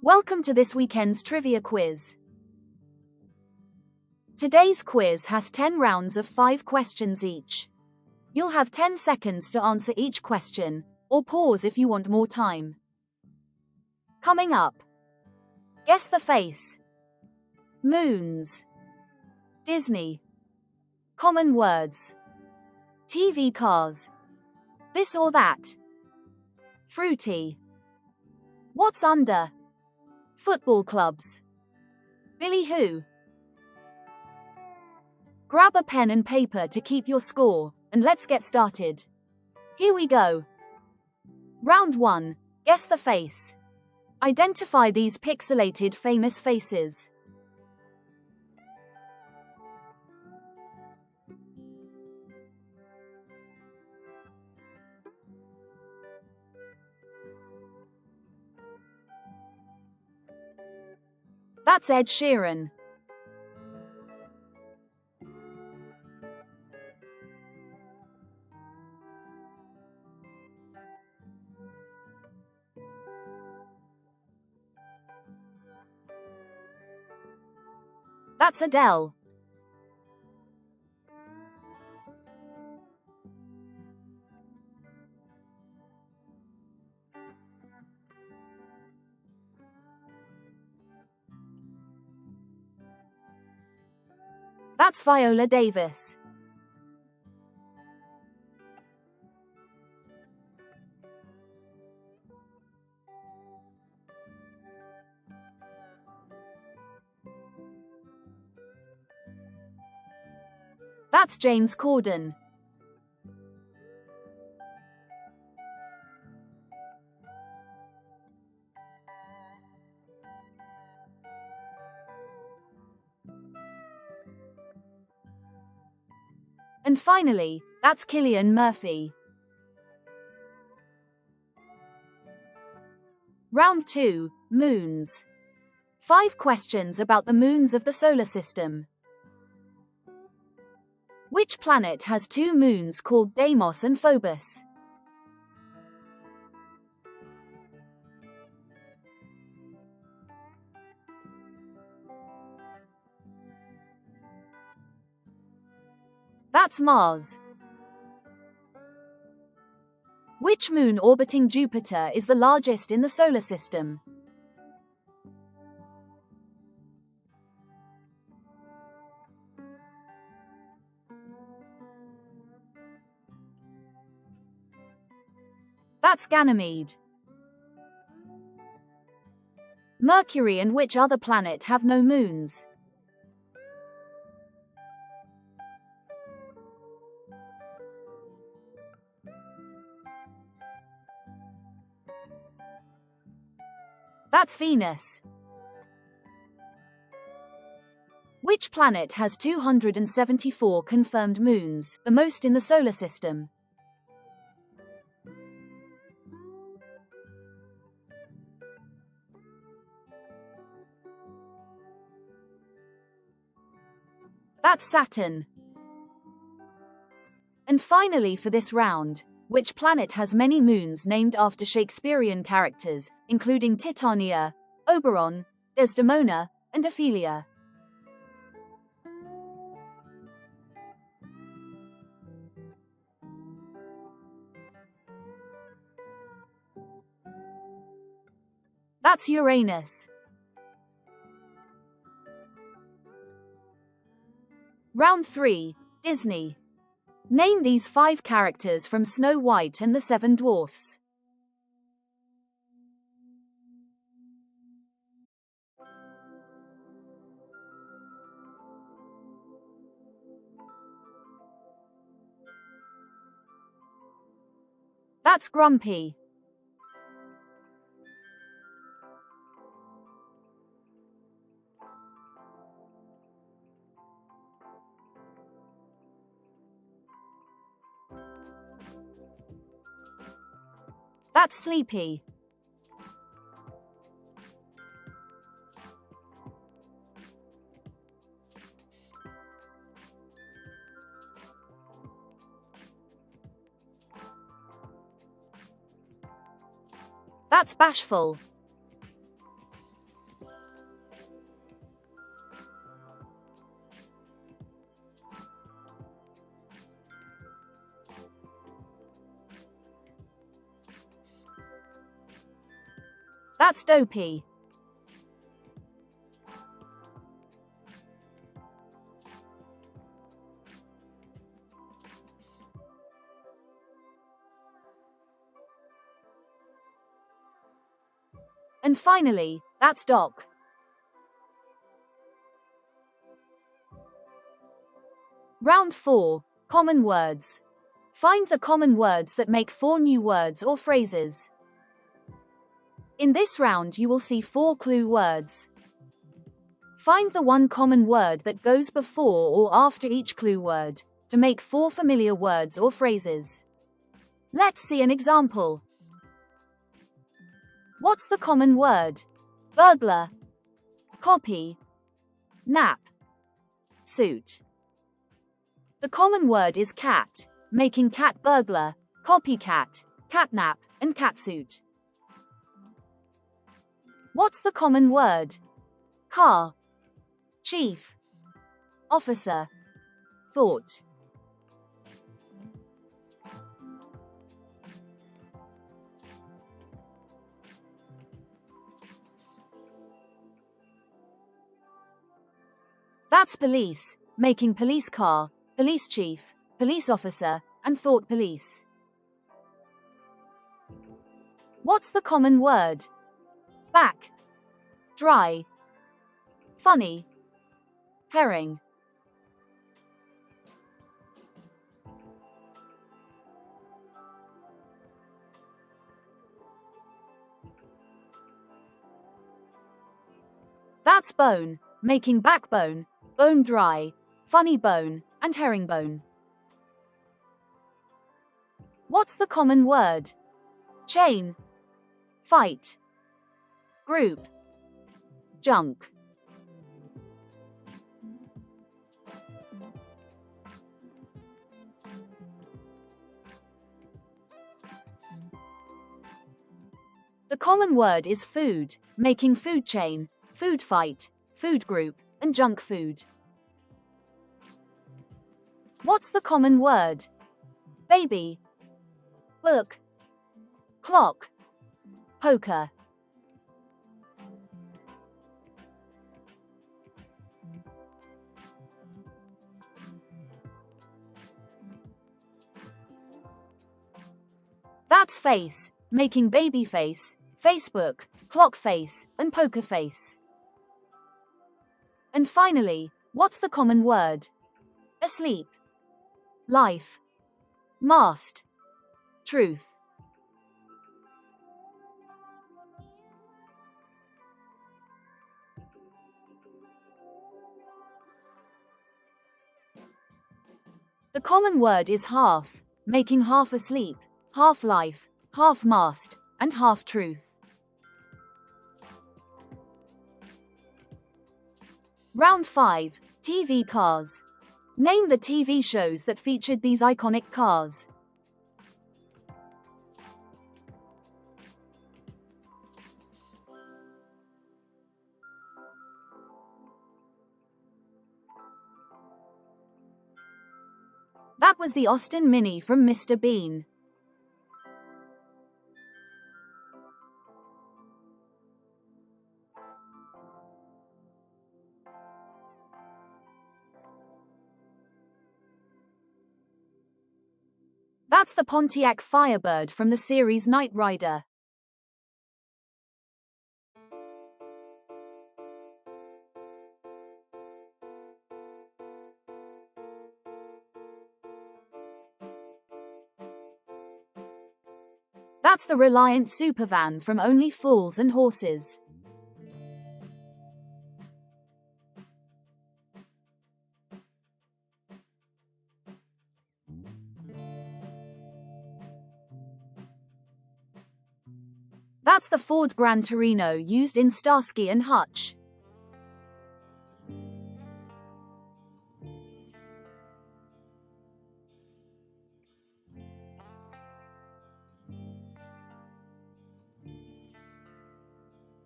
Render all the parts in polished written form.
Welcome to this weekend's trivia quiz. Today's quiz has 10 rounds of 5 questions each. You'll have 10 seconds to answer each question, or pause if you want more time. Coming up. Guess the face. Moons. Disney. Common words. TV cars. This or that. Fruity. What's under? Football clubs. Billy Who. Grab a pen and paper to keep your score, and let's get started. Here we go. Round 1. Guess the face. Identify these pixelated famous faces. That's Ed Sheeran. That's Adele. That's Viola Davis. That's James Corden. And finally, that's Cillian Murphy. Round 2, Moons. 5 questions about the moons of the solar system. Which planet has 2 moons called Deimos and Phobos? That's Mars. Which moon orbiting Jupiter is the largest in the solar system? That's Ganymede. Mercury and which other planet have no moons? That's Venus. Which planet has 274 confirmed moons, the most in the solar system? That's Saturn. And finally for this round, which planet has many moons named after Shakespearean characters, including Titania, Oberon, Desdemona, and Ophelia? That's Uranus. Round 3, Disney. Name these 5 characters from Snow White and the 7 Dwarfs. That's Grumpy. That's Sleepy. That's Bashful. That's dopey. And finally, that's doc. Round 4. Common words. Find the common words that make 4 new words or phrases. In this round you will see 4 clue words. Find the one common word that goes before or after each clue word, to make 4 familiar words or phrases. Let's see an example. What's the common word? Burglar, copy, nap, suit. The common word is cat, making cat burglar, copycat, catnap, and catsuit. What's the common word? Car, chief, officer, thought. That's police, making police car, police chief, police officer, and thought police. What's the common word? Back, dry, funny, herring. That's bone, making backbone, bone dry, funny bone, and herringbone. What's the common word? Chain, fight, group, junk. The common word is food, making food chain, food fight, food group, and junk food. What's the common word? Baby, book, clock, poker. That's face, making baby face, Facebook, clock face, and poker face. And finally, what's the common word? Asleep, life, mast, truth. The common word is half, making half asleep, half life, half mast, and half truth. Round 5. TV cars. Name the TV shows that featured these iconic cars. That was the Austin Mini from Mr. Bean. That's the Pontiac Firebird from the series Knight Rider. That's the Reliant Supervan from Only Fools and Horses. That's the Ford Gran Torino used in Starsky and Hutch.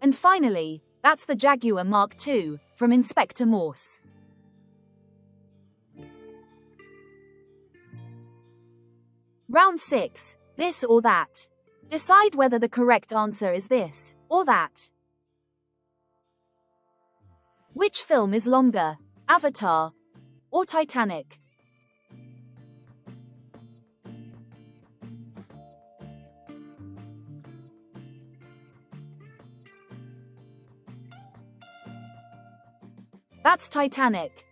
And finally, that's the Jaguar Mark II from Inspector Morse. Round 6. This or that. Decide whether the correct answer is this or that. Which film is longer, Avatar or Titanic? That's Titanic.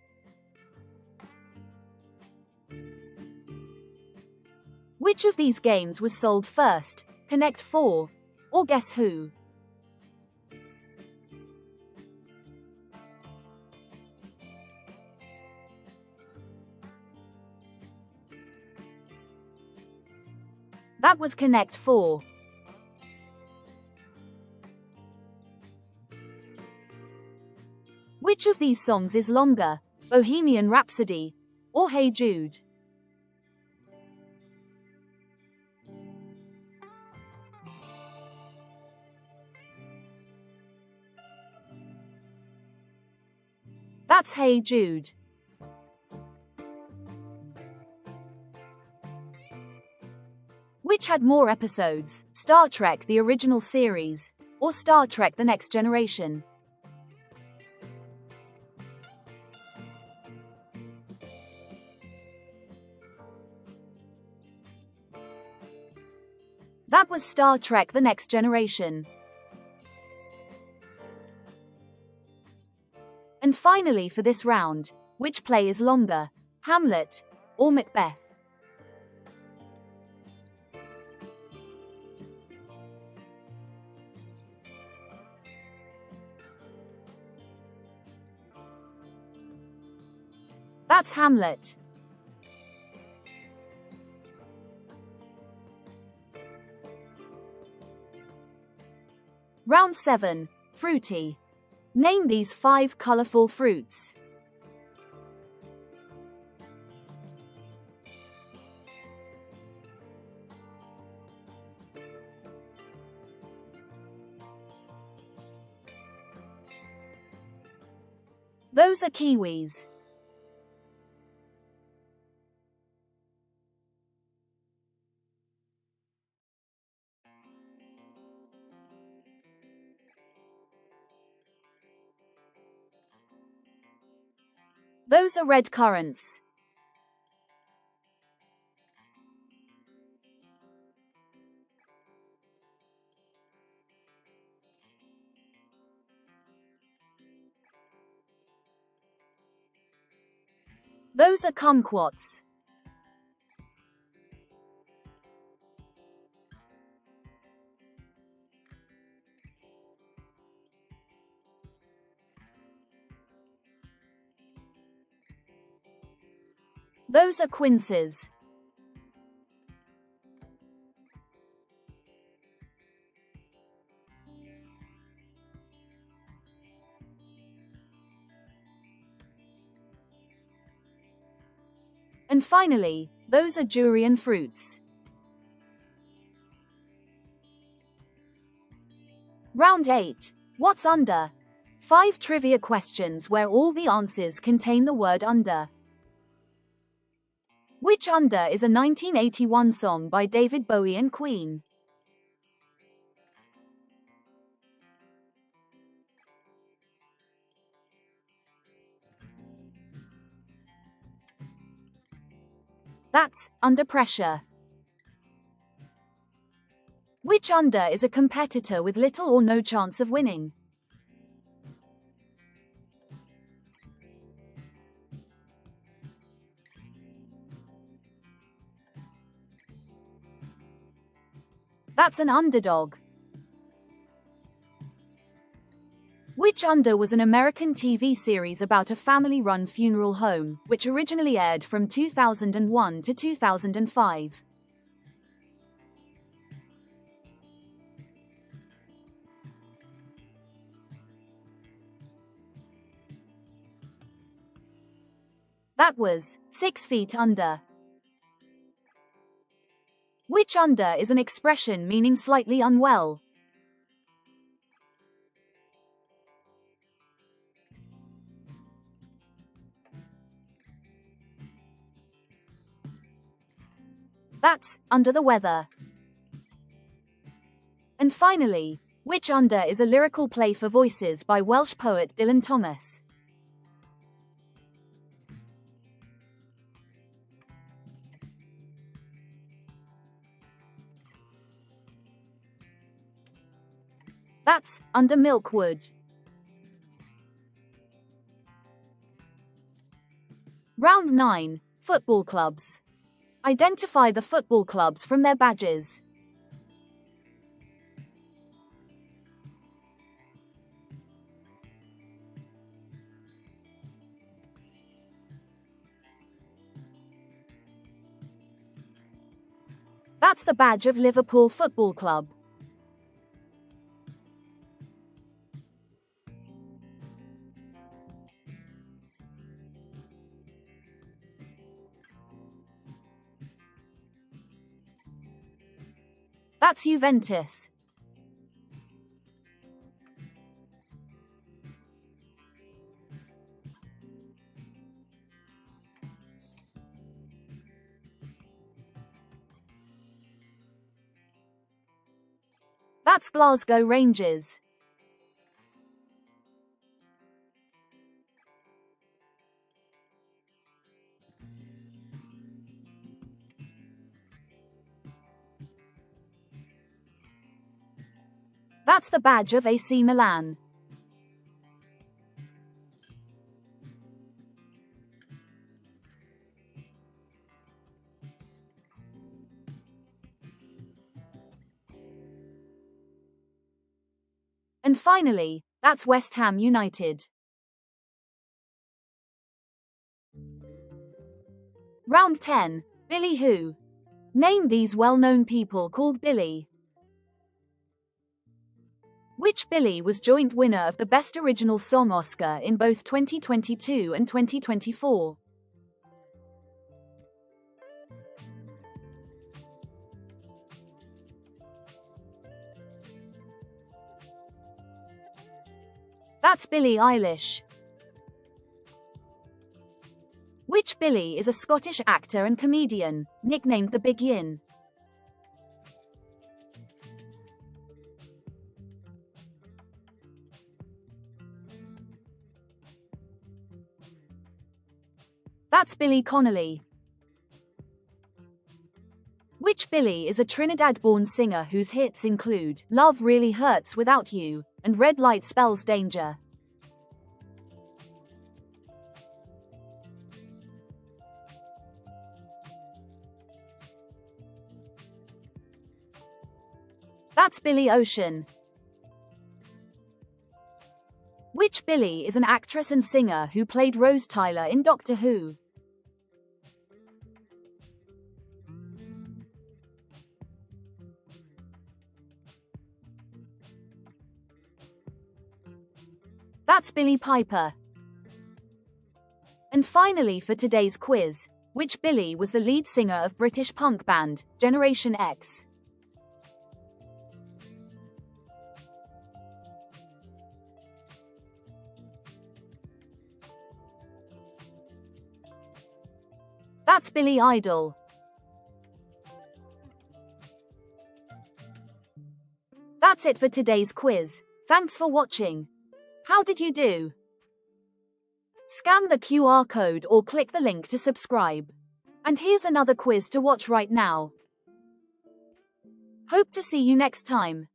Which of these games was sold first, Connect 4 or Guess Who? That was Connect 4. Which of these songs is longer, Bohemian Rhapsody or Hey Jude? That's Hey Jude. Which had more episodes, Star Trek the original series or Star Trek The Next Generation? That was Star Trek The Next Generation. And finally for this round, which play is longer, Hamlet or Macbeth? That's Hamlet. Round 7. Fruity. Name these 5 colorful fruits. Those are kiwis. Those are red currants. Those are kumquats. Those are quinces. And finally, those are durian fruits. Round 8. What's under? 5 trivia questions where all the answers contain the word under. Which Under is a 1981 song by David Bowie and Queen? That's Under Pressure. Which Under is a competitor with little or no chance of winning? That's an underdog. Which Under was an American TV series about a family-run funeral home, which originally aired from 2001 to 2005? That was 6 Feet Under. Which Under is an expression meaning slightly unwell? That's Under the Weather. finally, which under is a lyrical play for voices by Welsh poet Dylan Thomas? That's Under Milkwood. Round 9. Football clubs. Identify the football clubs from their badges. That's the badge of Liverpool Football Club. That's Juventus. That's Glasgow Rangers. That's the badge of AC Milan. And finally, that's West Ham United. Round 10. Billy Who? Name these well-known people called Billy. Which Billy was joint winner of the Best Original Song Oscar in both 2022 and 2024? That's Billie Eilish. Which Billy is a Scottish actor and comedian, nicknamed the Big Yin? That's Billy Connolly. Which Billy is a Trinidad-born singer whose hits include Love Really Hurts Without You and Red Light Spells Danger? That's Billy Ocean. Which Billy is an actress and singer who played Rose Tyler in Doctor Who? That's Billie Piper. And finally for today's quiz, which Billy was the lead singer of British punk band, Generation X? That's Billy Idol. That's it for today's quiz. Thanks for watching. How did you do? Scan the QR code or click the link to subscribe. And here's another quiz to watch right now. Hope to see you next time.